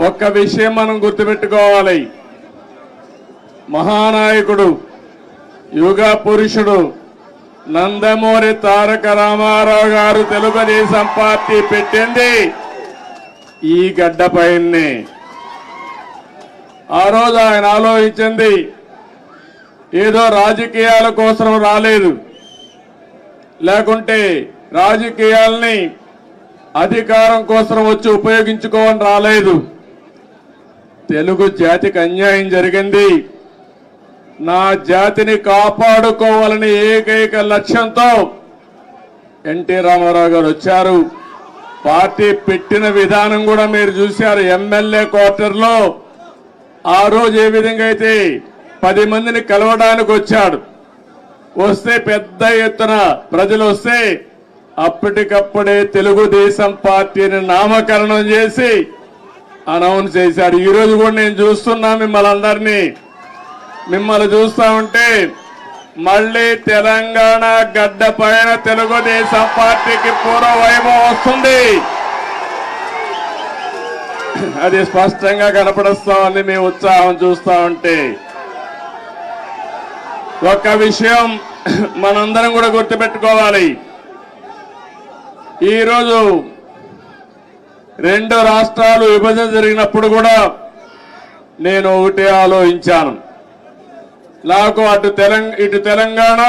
ఒక్క విషయం మనం గుర్తుపెట్టుకోవాలి. మహానాయకుడు యుగ పురుషుడు నందమూరి తారక రామారావు గారు తెలుగుదేశం పార్టీ పెట్టింది ఈ గడ్డపైనే. ఆ రోజు ఆయన ఆలోచించింది ఏదో రాజకీయాల కోసం రాలేదు, లేకుంటే రాజకీయాల్ని అధికారం కోసం వచ్చి ఉపయోగించుకోవని రాలేదు. తెలుగు జాతికి అన్యాయం జరిగింది, నా జాతిని కాపాడుకోవాలని ఏకైక లక్ష్యంతో ఎన్టీ రామారావు గారు వచ్చారు. పార్టీ పెట్టిన విధానం కూడా మీరు చూశారు. ఎమ్మెల్యే క్వార్టర్లో ఆ రోజు ఏ విధంగా అయితే 10 మందిని కలవడానికి వచ్చాడు, వస్తే పెద్ద ఎత్తున ప్రజలు వస్తే అప్పటికప్పుడే తెలుగుదేశం పార్టీని నామకరణం చేసి అనౌన్స్ చేశాడు. ఈ రోజు కూడా నేను చూస్తున్నా మిమ్మల్ని చూస్తా ఉంటే మళ్ళీ తెలంగాణ గడ్డ పైన తెలుగుదేశం పార్టీకి పూర్వ వైభవం వస్తుంది. అది స్పష్టంగా కనపడుస్తామని మీ ఉత్సాహం చూస్తా ఉంటే. ఒక్క విషయం మనందరం కూడా గుర్తుపెట్టుకోవాలి. ఈరోజు 2 రాష్ట్రాలు విభజన జరిగినప్పుడు కూడా నేను ఒకటే ఆలోచించాను. నాకు ఇటు తెలంగాణ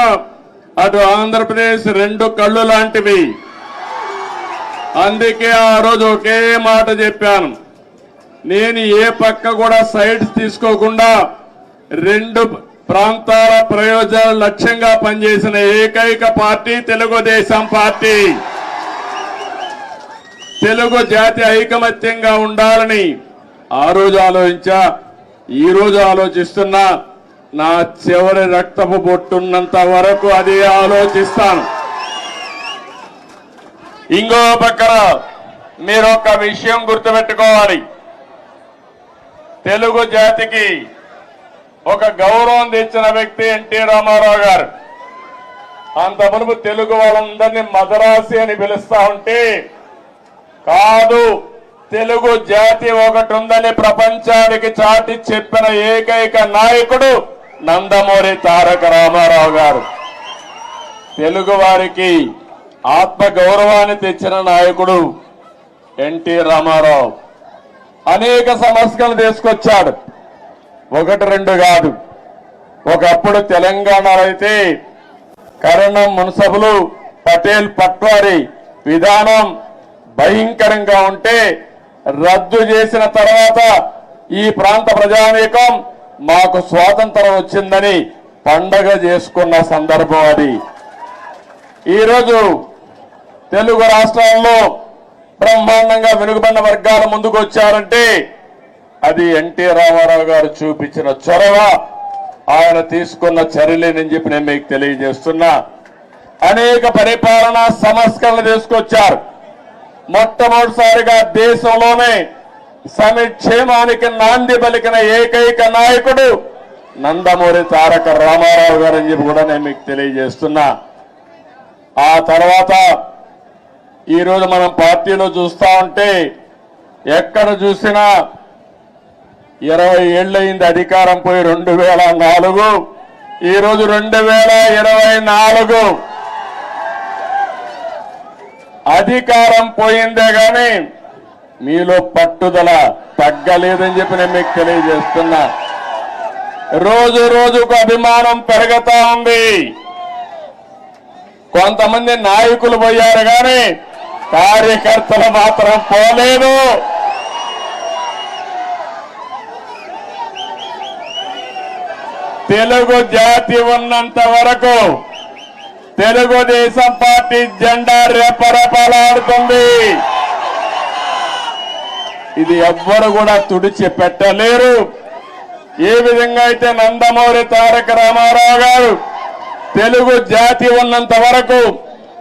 అటు ఆంధ్రప్రదేశ్ 2 కళ్ళు లాంటివి. అందుకే ఆ రోజు ఒకే మాట చెప్పాను, నేను ఏ పక్క కూడా సైడ్స్ తీసుకోకుండా 2 ప్రాంతాల ప్రయోజనాల లక్ష్యంగా పనిచేసిన ఏకైక పార్టీ తెలుగుదేశం పార్టీ. తెలుగు జాతి ఐకమత్యంగా ఉండాలని ఆ రోజు ఆలోచించా, ఈ రోజు ఆలోచిస్తున్నా. నా చివరి రక్తపు బొట్టున్నంత వరకు అదే ఆలోచిస్తాను. ఇంకో పక్కన మీరు ఒక విషయం గుర్తుపెట్టుకోవాలి. తెలుగు జాతికి ఒక గౌరవం తెచ్చిన వ్యక్తి ఎన్టీ రామారావు గారు. అంత మునుపు తెలుగు వాళ్ళందరినీ మదరాసి అని పిలుస్తా ఉంటే, కాదు తెలుగు జాతి ఒకటి ఉందని ప్రపంచానికి చాటి చెప్పిన ఏకైక నాయకుడు నందమూరి తారక రామారావు గారు. తెలుగు వారికి ఆత్మ గౌరవాన్ని తెచ్చిన నాయకుడు ఎన్టీ రామారావు. అనేక సమస్యలు తీసుకొచ్చాడు, 1-2 కాదు. ఒకప్పుడు తెలంగాణలో అయితే కరణం మున్సబులు పటేల్ పట్వారి విధానం భయంకరంగా ఉంటే రద్దు చేసిన తర్వాత ఈ ప్రాంత ప్రజానీకం మాకు స్వాతంత్రం వచ్చిందని పండగ చేసుకున్న సందర్భం అది. ఈరోజు తెలుగు రాష్ట్రాల్లో బ్రహ్మాండంగా వెనుకబడిన వర్గాలు ముందుకు వచ్చారంటే అది ఎన్టీ రామారావు గారు చూపించిన చొరవ, ఆయన తీసుకున్న చర్యలేనని చెప్పి నేను మీకు తెలియజేస్తున్నా. అనేక పరిపాలనా సంస్కరణలు తీసుకొచ్చారు. మొట్టమొదటిసారిగా దేశంలోనే సంక్షేమానికి నాంది పలికిన ఏకైక నాయకుడు నందమూరి తారక రామారావు గారు అని చెప్పి కూడా నేను మీకు తెలియజేస్తున్నా. ఆ తర్వాత ఈరోజు మనం పార్టీలో చూస్తా ఉంటే ఎక్కడ చూసినా 20 ఏళ్ళయింది అధికారం పోయి 2004, ఈరోజు 2024. అధికారం పోయిందే గాని మీలో పట్టుదల తగ్గలేదని చెప్పి నేను మీకు తెలియజేస్తున్నా. రోజు రోజుకు అభిమానం పెరుగుతా ఉంది. కొంతమంది నాయకులు పోయారు కానీ కార్యకర్తలు మాత్రం పోలేదు. తెలుగు జాతి ఉన్నంత వరకు తెలుగుదేశం పార్టీ జెండా రెపరెపలాడుతుంది. ఇది ఎవ్వరు కూడా తుడిచి పెట్టలేరు. ఏ విధంగా అయితే నందమూరి తారక రామారావు గారు తెలుగు జాతి ఉన్నంత వరకు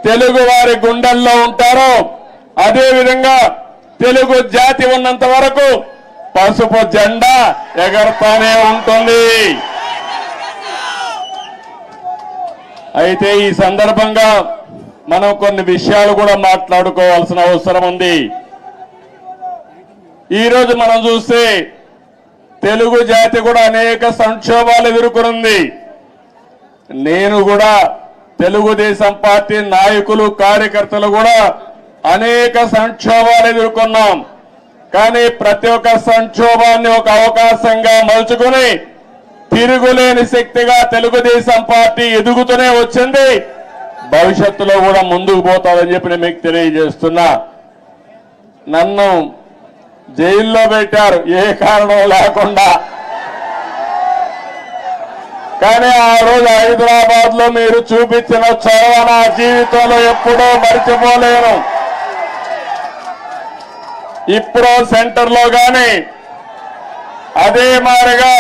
తెలుగు వారి గుండెల్లో ఉంటారో, అదే విధంగా తెలుగు జాతి ఉన్నంత వరకు పసుపు జెండా ఎగరతానే ఉంటుంది. అయితే ఈ సందర్భంగా మనం కొన్ని విషయాలు కూడా మాట్లాడుకోవాల్సిన అవసరం ఉంది. ఈరోజు మనం చూస్తే తెలుగు జాతి కూడా అనేక సంక్షోభాలు ఎదుర్కొంది. నేను కూడా తెలుగుదేశం పార్టీ నాయకులు కార్యకర్తలు కూడా అనేక సంక్షోభాలు ఎదుర్కొన్నాం. కానీ ప్రతి ఒక్క సంక్షోభాన్ని ఒక అవకాశంగా మలుచుకుని తిరుగులేని శక్తిగా తెలుగుదేశం పార్టీ ఎదుగుతూనే వచ్చింది. భవిష్యత్తులో కూడా ముందుకు పోతాదని చెప్పి నేను మీకు తెలియజేస్తున్నా. నన్ను జైల్లో పెట్టారు ఏ కారణం లేకుండా. కానీ ఆ రోజు హైదరాబాద్ లో మీరు చూపించిన చొరవ నా జీవితంలో ఎప్పుడూ మర్చిపోలేను. ఇప్పుడు సెంటర్ లో గాని అదే మారిగా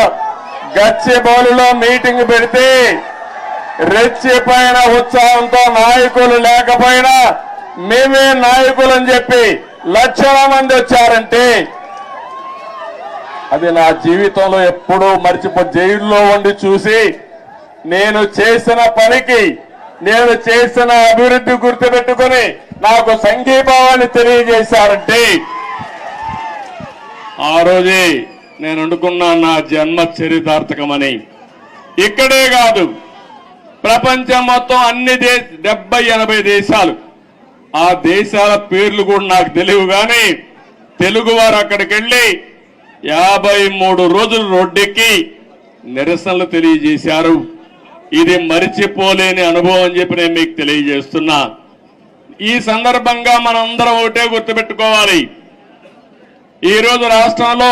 గచ్చిబౌలిలో మీటింగ్ పెడితే రెచ్చిపోయిన ఉత్సాహంతో నాయకులు లేకపోయినా మేమే నాయకులని చెప్పి లక్షల మంది వచ్చారంటే అది నా జీవితంలో ఎప్పుడూ జైల్లో ఉండి చూసి నేను చేసిన పనికి నేను చేసిన అభివృద్ధి గుర్తుపెట్టుకుని నాకు సంఘీభావాన్ని తెలియజేశారంటే ఆ రోజే నేను అనుకున్నా నా జన్మ చరితార్థకమని. ఇక్కడే కాదు ప్రపంచం మొత్తం అన్ని 70-80 దేశాలు, ఆ దేశాల పేర్లు కూడా నాకు తెలియవు. కానీ తెలుగువారు అక్కడికి వెళ్ళి 53 రోజులు రోడ్డెక్కి నిరసనలు తెలియజేశారు. ఇది మరిచిపోలేని అనుభవం అని చెప్పి నేను మీకు తెలియజేస్తున్నా. ఈ సందర్భంగా మనందరం ఒకటే గుర్తుపెట్టుకోవాలి. ఈరోజు రాష్ట్రంలో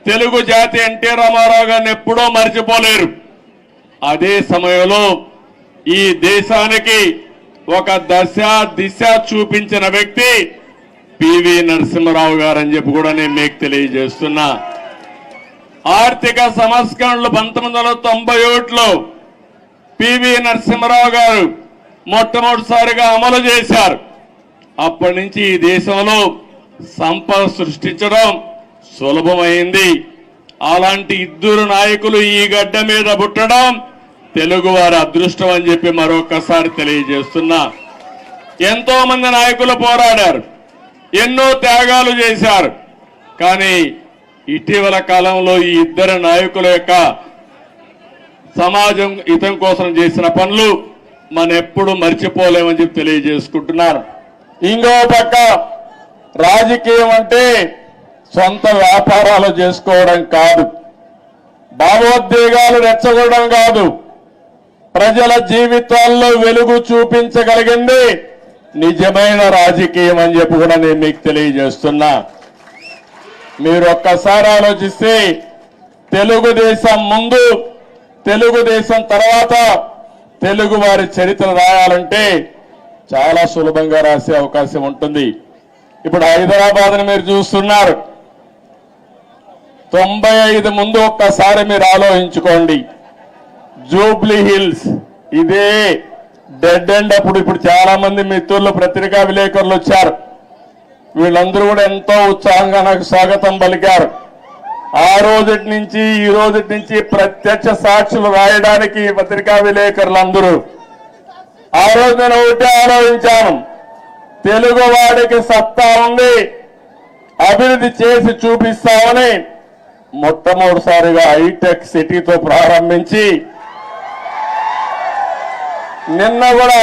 తెలుగు జాతి ఎన్టీ రామారావు గారిని ఎప్పుడూ మరిచిపోలేరు. అదే సమయంలో ఈ దేశానికి ఒక దిశ చూపించిన వ్యక్తి పివి నరసింహారావు గారు అని చెప్పి కూడా నేను మీకు తెలియజేస్తున్నా. ఆర్థిక సంస్కరణలు 1991లో పివి నరసింహారావు గారు మొట్టమొదటిసారిగా అమలు చేశారు. అప్పటి నుంచి ఈ దేశంలో సంపద సృష్టించడం సులభమైంది. అలాంటి ఇద్దరు నాయకులు ఈ గడ్డ మీద పుట్టడం తెలుగు వారి అదృష్టం అని చెప్పి మరొకసారి తెలియజేస్తున్నా. ఎంతో మంది నాయకులు పోరాడారు, ఎన్నో త్యాగాలు చేశారు. కానీ ఇటీవల కాలంలో ఈ ఇద్దరు నాయకుల యొక్క సమాజం హితం కోసం చేసిన పనులు మనం ఎప్పుడు మర్చిపోలేమని చెప్పి తెలియజేసుకుంటున్నారు. ఇంకో పక్క రాజకీయం అంటే సొంత వ్యాపారాలు చేసుకోవడం కాదు, భావోద్వేగాలు రెచ్చగొట్టడం కాదు, ప్రజల జీవితాల్లో వెలుగు చూపించగలిగింది నిజమైన రాజకీయం అని చెప్పి కూడా నేను మీకు తెలియజేస్తున్నా. మీరు ఒక్కసారి ఆలోచిస్తే తెలుగుదేశం ముందు, తెలుగుదేశం తర్వాత తెలుగు వారి చరిత్ర రాయాలంటే చాలా సులభంగా రాసే అవకాశం ఉంటుంది. ఇప్పుడు హైదరాబాద్ని మీరు చూస్తున్నారు. 95 ముందు ఒక్కసారి మీరు ఆలోచించుకోండి. జూబ్లీ హిల్స్ ఇదే డెడ్ ఎండ్. ఇప్పుడు చాలా మంది మిత్రులు పత్రికా విలేకరులు వచ్చారు. వీళ్ళందరూ కూడా ఎంతో ఉత్సాహంగా నాకు స్వాగతం పలికారు. ఆ రోజుటి నుంచి ఈ రోజుటి నుంచి ప్రత్యక్ష సాక్షులు రాయడానికి పత్రికా విలేకరులందరూ. ఆ రోజు నేను ఒకటే ఆలోచించాను, తెలుగు వాడికి సత్తా ఉంది, అభివృద్ధి చేసి చూపిస్తామని మొట్టమొదటిసారిగా హైటెక్ సిటీతో ప్రారంభించి నిన్న కూడా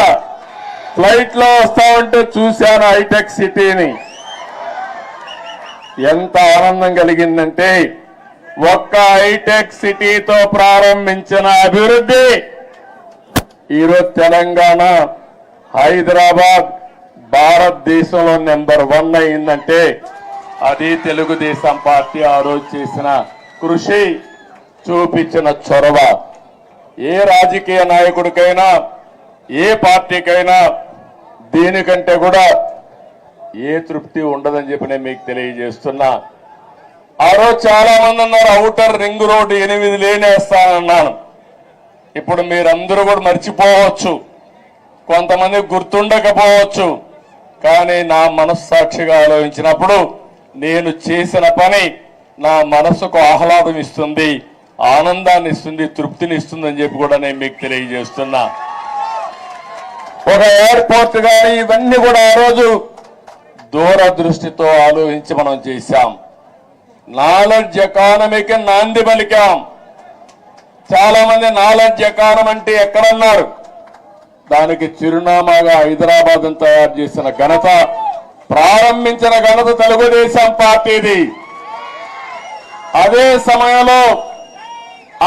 ఫ్లైట్ లో వస్తా ఉంటే చూశాను హైటెక్ సిటీని. ఎంత ఆనందం కలిగిందంటే ఒక్క హైటెక్ సిటీతో ప్రారంభించిన అభివృద్ధి ఈరోజు తెలంగాణ, హైదరాబాద్ భారతదేశంలో నెంబర్ 1 అయిందంటే అది తెలుగుదేశం పార్టీ ఆ రోజు చేసిన కృషి, చూపించిన చొరవ. ఏ రాజకీయ నాయకుడికైనా ఏ పార్టీకైనా దీనికంటే కూడా ఏ తృప్తి ఉండదని చెప్పి నేను మీకు తెలియజేస్తున్నా. ఆ రోజు చాలా మంది అన్నారు ఔటర్ రింగ్ రోడ్డు 8 లేనేస్తానన్నాను. ఇప్పుడు మీరందరూ కూడా మర్చిపోవచ్చు, కొంతమంది గుర్తుండకపోవచ్చు. కానీ నా మనస్సాక్షిగా ఆలోచించినప్పుడు నేను చేసిన పని నా మనసుకు ఆహ్లాదం ఇస్తుంది, ఆనందాన్ని ఇస్తుంది, తృప్తిని ఇస్తుంది అని చెప్పి కూడా నేను మీకు తెలియజేస్తున్నా. ఒక ఎయిర్పోర్ట్ కానీ ఇవన్నీ కూడా ఆ రోజు దూరదృష్టితో ఆలోచించి మనం చేశాం. నాలెడ్జ్ ఎకానమీకి నాంది పలికాం. చాలా మంది నాలెడ్జ్ ఎకానమీ అంటే ఎక్కడన్నారు? దానికి చిరునామాగా హైదరాబాద్ తయారు చేసిన ఘనత, ప్రారంభించిన ఘనత తెలుగుదేశం పార్టీది. అదే సమయంలో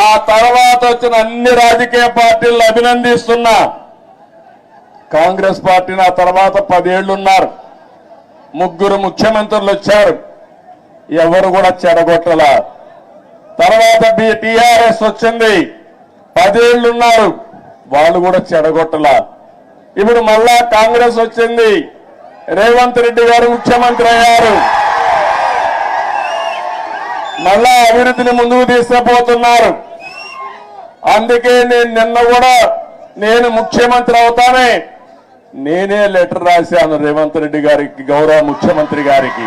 ఆ తర్వాత వచ్చిన అన్ని రాజకీయ పార్టీలను అభినందిస్తున్నా. కాంగ్రెస్ పార్టీని ఆ తర్వాత 10 ఏళ్లున్నారు, 3 ముఖ్యమంత్రులు వచ్చారు, ఎవరు కూడా చెడగొట్టల. తర్వాత టీఆర్ఎస్ వచ్చింది, 10 ఏళ్లున్నారు, వాళ్ళు కూడా చెడగొట్టల. ఇప్పుడు మళ్ళా కాంగ్రెస్ వచ్చింది, రేవంత్ రెడ్డి గారు ముఖ్యమంత్రి అయ్యారు, మళ్ళా అభివృద్ధిని ముందుకు తీసుకుపోతున్నారు. అందుకే నిన్న కూడా నేను ముఖ్యమంత్రి అవుతానే నేనే లెటర్ రాశాను రేవంత్ రెడ్డి గారికి, గౌరవ ముఖ్యమంత్రి గారికి.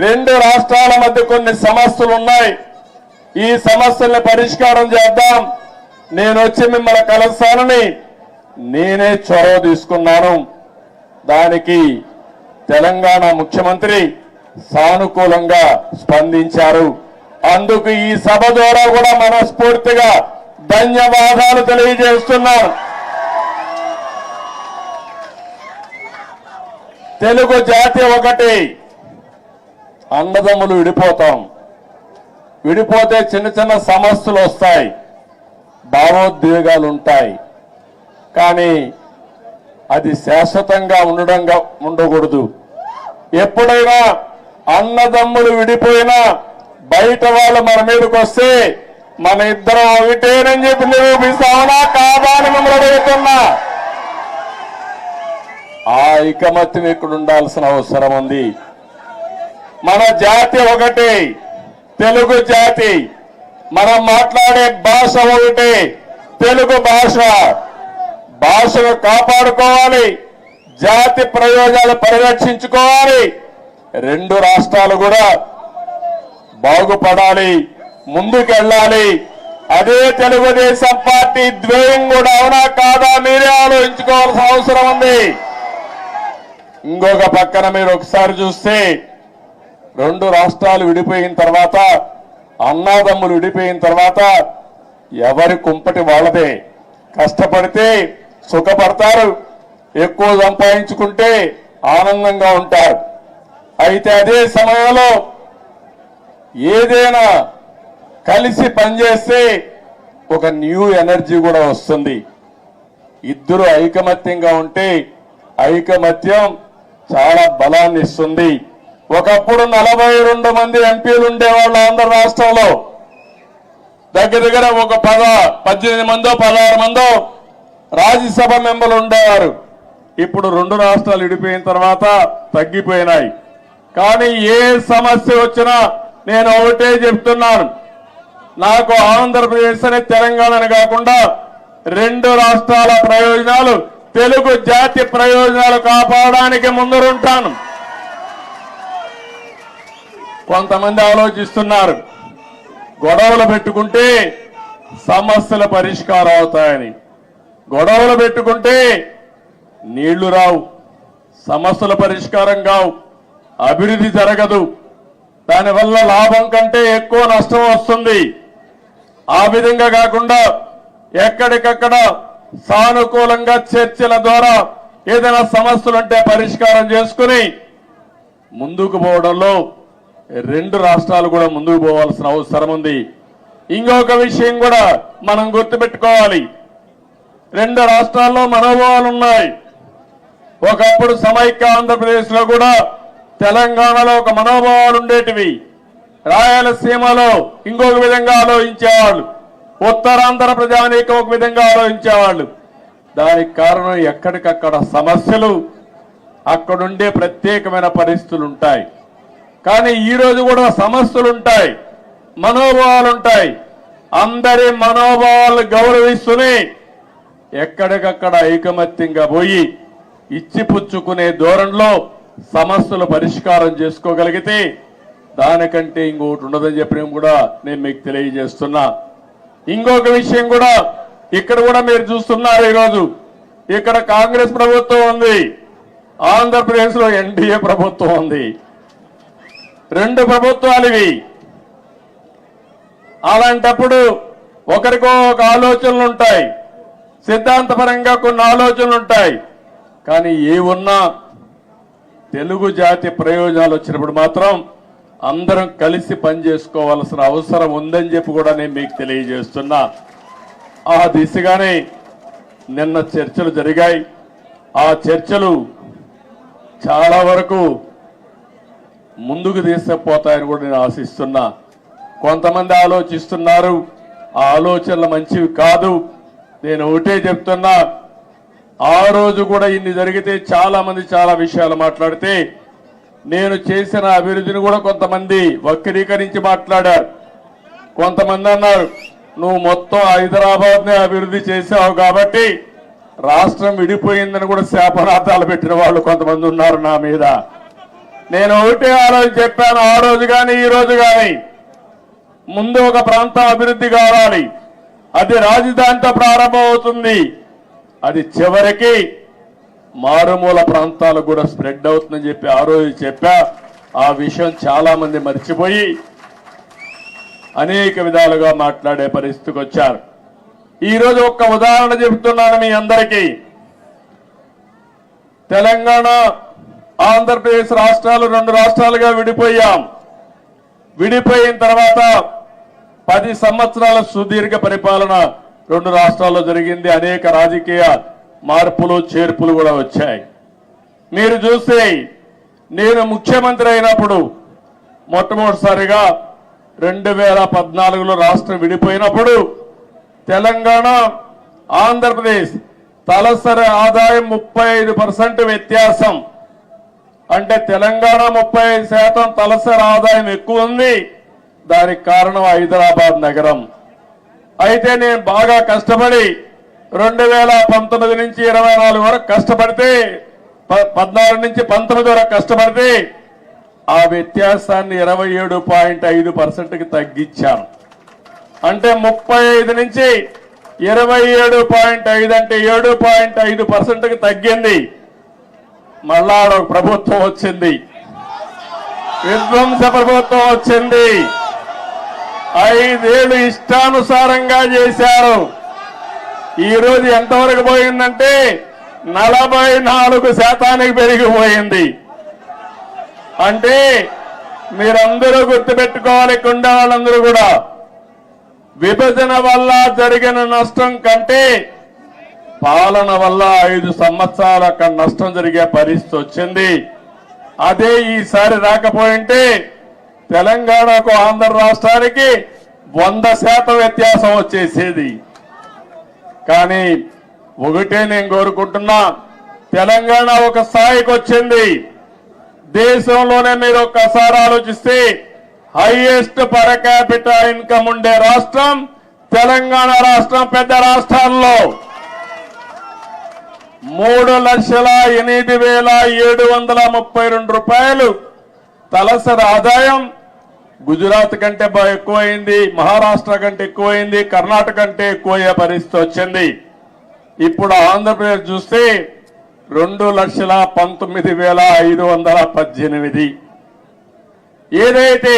2 రాష్ట్రాల మధ్య కొన్ని సమస్యలు ఉన్నాయి, ఈ సమస్యల్ని పరిష్కారం చేద్దాం, నేను వచ్చి మిమ్మల్ని కలుస్తానని నేనే చొరవ తీసుకున్నాను. దానికి తెలంగాణ ముఖ్యమంత్రి సానుకూలంగా స్పందించారు. అందుకు ఈ సభ ద్వారా కూడా మనస్ఫూర్తిగా ధన్యవాదాలు తెలియజేస్తున్నాను. తెలుగు జాతి ఒకటి, అన్నదమ్ములు విడిపోతాం, విడిపోతే చిన్న చిన్న సమస్యలు వస్తాయి, భావోద్వేగాలు ఉంటాయి, కానీ అది శాశ్వతంగా ఉండకూడదు. ఎప్పుడైనా అన్నదమ్ములు విడిపోయినా బయట వాళ్ళు మన మీదకి వస్తే మన ఇద్దరం ఒకటేనని చెప్పి నిరూపిస్తామనా కాదా అని మిమ్మల్ని అడుగుతున్నా. ఆ ఐకమత్యం ఇక్కడ ఉండాల్సిన అవసరం ఉంది. మన జాతి ఒకటి, తెలుగు జాతి, మనం మాట్లాడే భాష ఒకటి, తెలుగు భాష. భాషను కాపాడుకోవాలి, జాతి ప్రయోజనాలు పరిరక్షించుకోవాలి, 2 రాష్ట్రాలు కూడా బాగుపడాలి, ముందుకెళ్ళాలి. అదే తెలుగుదేశం పార్టీ ధ్యేయం కూడా అవునా కాదా మీరే ఆలోచించుకోవాల్సిన అవసరం ఉంది. ఇంకొక పక్కన మీరు ఒకసారి చూస్తే 2 రాష్ట్రాలు విడిపోయిన తర్వాత, అన్నాదమ్ములు విడిపోయిన తర్వాత ఎవరి కుంపటి వాళ్ళదే. కష్టపడితే సుఖపడతారు, ఎక్కువ సంపాదించుకుంటే ఆనందంగా ఉంటారు. అయితే అదే సమయంలో ఏదైనా కలిసి పనిచేస్తే ఒక న్యూ ఎనర్జీ కూడా వస్తుంది. ఇద్దరు ఐకమత్యంగా ఉంటే ఐకమత్యం చాలా బలాన్ని ఇస్తుంది. ఒకప్పుడు 42 మంది ఎంపీలు ఉండేవాళ్ళు ఆంధ్ర రాష్ట్రంలో, దగ్గర ఒక 18 మందో 16 మందో రాజ్యసభ మెంబర్లు ఉండేవారు. ఇప్పుడు 2 రాష్ట్రాలు విడిపోయిన తర్వాత తగ్గిపోయినాయి. కానీ ఏ సమస్య వచ్చినా నేను ఒకటే చెప్తున్నాను, నాకు ఆంధ్రప్రదేశ్ అని తెలంగాణ కాకుండా 2 రాష్ట్రాల ప్రయోజనాలు, తెలుగు జాతి ప్రయోజనాలు కాపాడడానికి ముందరుంటాను. కొంతమంది ఆలోచిస్తున్నారు గొడవలు పెట్టుకుంటే సమస్యల పరిష్కారం అవుతాయని. గొడవలు పెట్టుకుంటే నీళ్లు రావు, సమస్యల పరిష్కారం కావు, అభివృద్ధి జరగదు, దానివల్ల లాభం కంటే ఎక్కువ నష్టం వస్తుంది. ఆ విధంగా కాకుండా ఎక్కడికక్కడ సానుకూలంగా చర్చల ద్వారా ఏదైనా సమస్యలుంటే పరిష్కారం చేసుకుని ముందుకు పోవడంలో 2 రాష్ట్రాలు కూడా ముందుకు పోవాల్సిన అవసరం ఉంది. ఇంకొక విషయం కూడా మనం గుర్తుపెట్టుకోవాలి, 2 రాష్ట్రాల్లో మనోభావాలు ఉన్నాయి. ఒకప్పుడు సమైక్య ఆంధ్రప్రదేశ్ లో కూడా తెలంగాణలో ఒక మనోభావాలు ఉండేటివి, రాయలసీమలో ఇంకొక విధంగా ఆలోచించేవాళ్ళు, ఉత్తరాంధ్ర ప్రజానీకం ఒక విధంగా ఆలోచించేవాళ్ళు. దానికి కారణం ఎక్కడికక్కడ సమస్యలు, అక్కడుండే ప్రత్యేకమైన పరిస్థితులు ఉంటాయి. కానీ ఈ రోజు కూడా సమస్యలు ఉంటాయి, మనోభావాలు ఉంటాయి. అందరి మనోభావాలు గౌరవిస్తూనే ఎక్కడికక్కడ ఐకమత్యంగా పోయి ఇచ్చిపుచ్చుకునే ధోరణిలో సమస్యలు పరిష్కారం చేసుకోగలిగితే దానికంటే ఇంకొకటి ఉండదని చెప్పడం కూడా నేను మీకు తెలియజేస్తున్నా. ఇంకొక విషయం కూడా ఇక్కడ కూడా మీరు చూస్తున్నారు, ఈరోజు ఇక్కడ కాంగ్రెస్ ప్రభుత్వం ఉంది, ఆంధ్రప్రదేశ్ లో ఎన్డీఏ ప్రభుత్వం ఉంది. రెండు ప్రభుత్వాలు ఇవి. అలాంటప్పుడు ఒకరికో ఒక ఆలోచనలు ఉంటాయి, సిద్ధాంతపరంగా కొన్ని ఆలోచనలు ఉంటాయి. కానీ ఏ ఉన్నా తెలుగు జాతి ప్రయోజనాలు వచ్చినప్పుడు మాత్రం అందరం కలిసి పనిచేసుకోవాల్సిన అవసరం ఉందని చెప్పి కూడా నేను మీకు తెలియజేస్తున్నా. ఆ దిశగానే నిన్న చర్చలు జరిగాయి. ఆ చర్చలు చాలా వరకు ముందుకు తీసుకుపోతాయని కూడా నేను ఆశిస్తున్నా. కొంతమంది ఆలోచిస్తున్నారు, ఆ ఆలోచనలు మంచివి కాదు. నేను ఒకటే చెప్తున్నా, ఆ రోజు కూడా ఇన్ని జరిగితే చాలా మంది చాలా విషయాలు మాట్లాడితే నేను చేసిన అభివృద్ధిని కూడా కొంతమంది వక్రీకరించి మాట్లాడారు. కొంతమంది అన్నారు, నువ్వు మొత్తం హైదరాబాద్నే అభివృద్ధి చేసావు కాబట్టి రాష్ట్రం విడిపోయిందని కూడా శాపనార్థాలు పెట్టిన వాళ్ళు కొంతమంది ఉన్నారు నా మీద. నేను ఒకటే ఆ రోజు చెప్పాను, ఆ రోజు కానీ ఈ రోజు కానీ ముందు ఒక ప్రాంతం అభివృద్ధి కావాలి, అది రాజధానితో ప్రారంభమవుతుంది, అది చివరికి మారుమూల ప్రాంతాలకు కూడా స్ప్రెడ్ అవుతుందని చెప్పి ఆ రోజు చెప్పా. ఆ విషయం చాలా మంది మర్చిపోయి అనేక విధాలుగా మాట్లాడే పరిస్థితికి వచ్చారు. ఈ రోజు ఒక్క ఉదాహరణ చెబుతున్నాను మీ అందరికీ. తెలంగాణ ఆంధ్రప్రదేశ్ రాష్ట్రాలు రెండు రాష్ట్రాలుగా విడిపోయాం. విడిపోయిన తర్వాత 10 సంవత్సరాల సుదీర్ఘ పరిపాలన రెండు రాష్ట్రాల్లో జరిగింది. అనేక రాజకీయ మార్పులు చేర్పులు కూడా వచ్చాయి. మీరు చూస్తే నేను ముఖ్యమంత్రి అయినప్పుడు మొట్టమొదటిసారిగా 2014లో రాష్ట్రం విడిపోయినప్పుడు తెలంగాణ ఆంధ్రప్రదేశ్ తలసరి ఆదాయం 35% వ్యత్యాసం. అంటే తెలంగాణ 35% తలసరి ఆదాయం ఎక్కువ ఉంది. దానికి కారణం హైదరాబాద్ నగరం. అయితే నేను బాగా కష్టపడి 2019 నుంచి 24 వరకు కష్టపడితే 14 నుంచి 19 వరకు కష్టపడితే ఆ వ్యత్యాసాన్ని 27.5%కి తగ్గించాను. అంటే 35 నుంచి 27.5 అంటే 7.5%కి తగ్గింది. మళ్ళా ఒక ప్రభుత్వం వచ్చింది, విధ్వంస ప్రభుత్వం వచ్చింది. 5 ఏళ్లు ఇష్టానుసారంగా చేశారు. ఈ రోజు ఎంతవరకు పోయిందంటే 44% పెరిగిపోయింది. అంటే మీరందరూ గుర్తుపెట్టుకోవాలి, కుండ వాళ్ళందరూ కూడా, విభజన వల్ల జరిగిన నష్టం కంటే పాలన వల్ల 5 సంవత్సరాలు అక్కడ నష్టం జరిగే పరిస్థితి వచ్చింది. అదే ఈసారి రాకపోయింటే తెలంగాణకు ఆంధ్ర రాష్ట్రానికి 100% వ్యత్యాసం వచ్చేసేది. కానీ ఒకటే నేను కోరుకుంటున్నా, తెలంగాణ ఒక స్థాయికి వచ్చింది. దేశంలోనే మీరు ఒక్కసారి ఆలోచిస్తే హైయెస్ట్ పర్ క్యాపిటల్ ఇన్కమ్ ఉండే రాష్ట్రం తెలంగాణ రాష్ట్రం. పెద్ద రాష్ట్రాల్లో 3,08,732 రూపాయలు తలసరి ఆదాయం గుజరాత్ కంటే ఎక్కువైంది, మహారాష్ట్ర కంటే ఎక్కువైంది, కర్ణాటక కంటే ఎక్కువయ్యే పరిస్థితి వచ్చింది. ఇప్పుడు ఆంధ్రప్రదేశ్ చూస్తే 2,19,518. ఏదైతే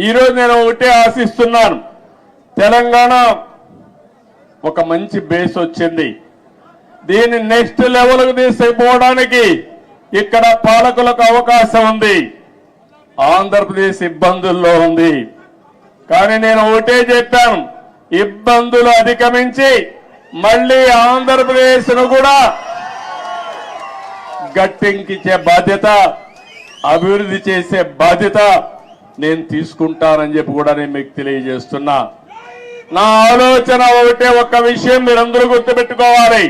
ఈరోజు నేను ఒకటే ఆశిస్తున్నాను, తెలంగాణ ఒక మంచి బేస్ వచ్చింది. దీన్ని నెక్స్ట్ లెవెల్కు తీసుకుపోవడానికి ఇక్కడ పాలకులకు అవకాశం ఉంది. ఆంధ్రప్రదేశ్ ఇబ్బందుల్లో ఉంది. కానీ నేను ఒకటే చెప్పాను, ఇబ్బందులు అధిగమించి మళ్ళీ ఆంధ్రప్రదేశ్ ను కూడా గట్టెంకించే బాధ్యత, అభివృద్ధి చేసే బాధ్యత నేను తీసుకుంటానని చెప్పి కూడా నేను మీకు తెలియజేస్తున్నా. నా ఆలోచన ఒకటే, ఒక్క విషయం మీరందరూ గుర్తుపెట్టుకోవాలి.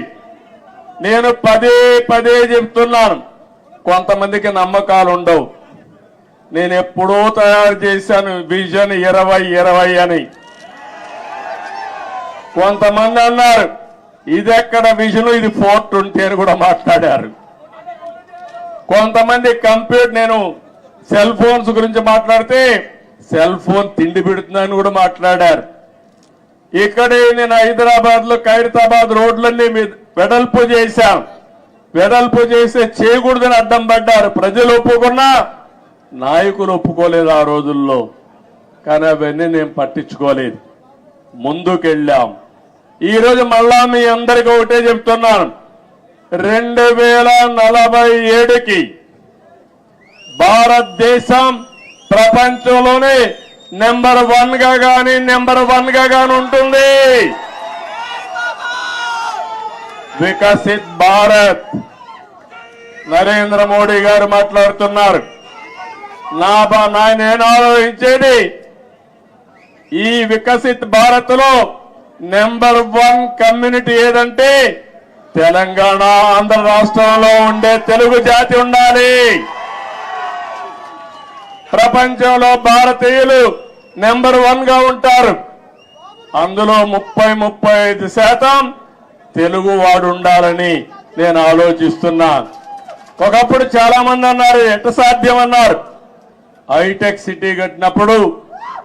నేను పదే పదే చెప్తున్నాను, కొంతమందికి నమ్మకాలు ఉండవు. నేను ఎప్పుడో తయారు చేశాను విజన్ 2020 అని. కొంతమంది అన్నారు ఇది ఎక్కడ విజన్, ఇది 420 అని కూడా మాట్లాడారు. కొంతమంది కంప్యూటర్, నేను సెల్ ఫోన్స్ గురించి మాట్లాడితే సెల్ ఫోన్ తిండి పెడుతుందని కూడా మాట్లాడారు. ఇక్కడే నేను హైదరాబాద్ లో ఖైరతాబాద్ రోడ్లన్నీ వెడల్పు చేశాం. వెడల్పు చేస్తే చేయకూడదని అడ్డం పడ్డారు. ప్రజలు ఒప్పుకున్నా నాయకులు ఒప్పుకోలేదు ఆ రోజుల్లో. కానీ అవన్నీ నేను పట్టించుకోలేదు, ముందుకెళ్ళాం. ఈరోజు మళ్ళా మీ అందరికీ ఒకటే చెప్తున్నాను, 2047కి భారతదేశం ప్రపంచంలోనే నెంబర్ 1 గా గాని ఉంటుంది. వికసిత్ భారత్. నరేంద్ర మోడీ గారు మాట్లాడుతున్నారు. నేను ఆలోచించేది ఈ వికసిత్ భారత్ లో నెంబర్ 1 కమ్యూనిటీ ఏదంటే తెలంగాణ, ఆంధ్ర రాష్ట్రంలో ఉండే తెలుగు జాతి ఉండాలి. ప్రపంచంలో భారతీయులు నెంబర్ 1 గా ఉంటారు. అందులో 35% తెలుగు వాడు ఉండాలని నేను ఆలోచిస్తున్నాను. ఒకప్పుడు చాలా మంది అన్నారు, ఎట్ట సాధ్యం అన్నారు. హైటెక్ సిటీ కట్టినప్పుడు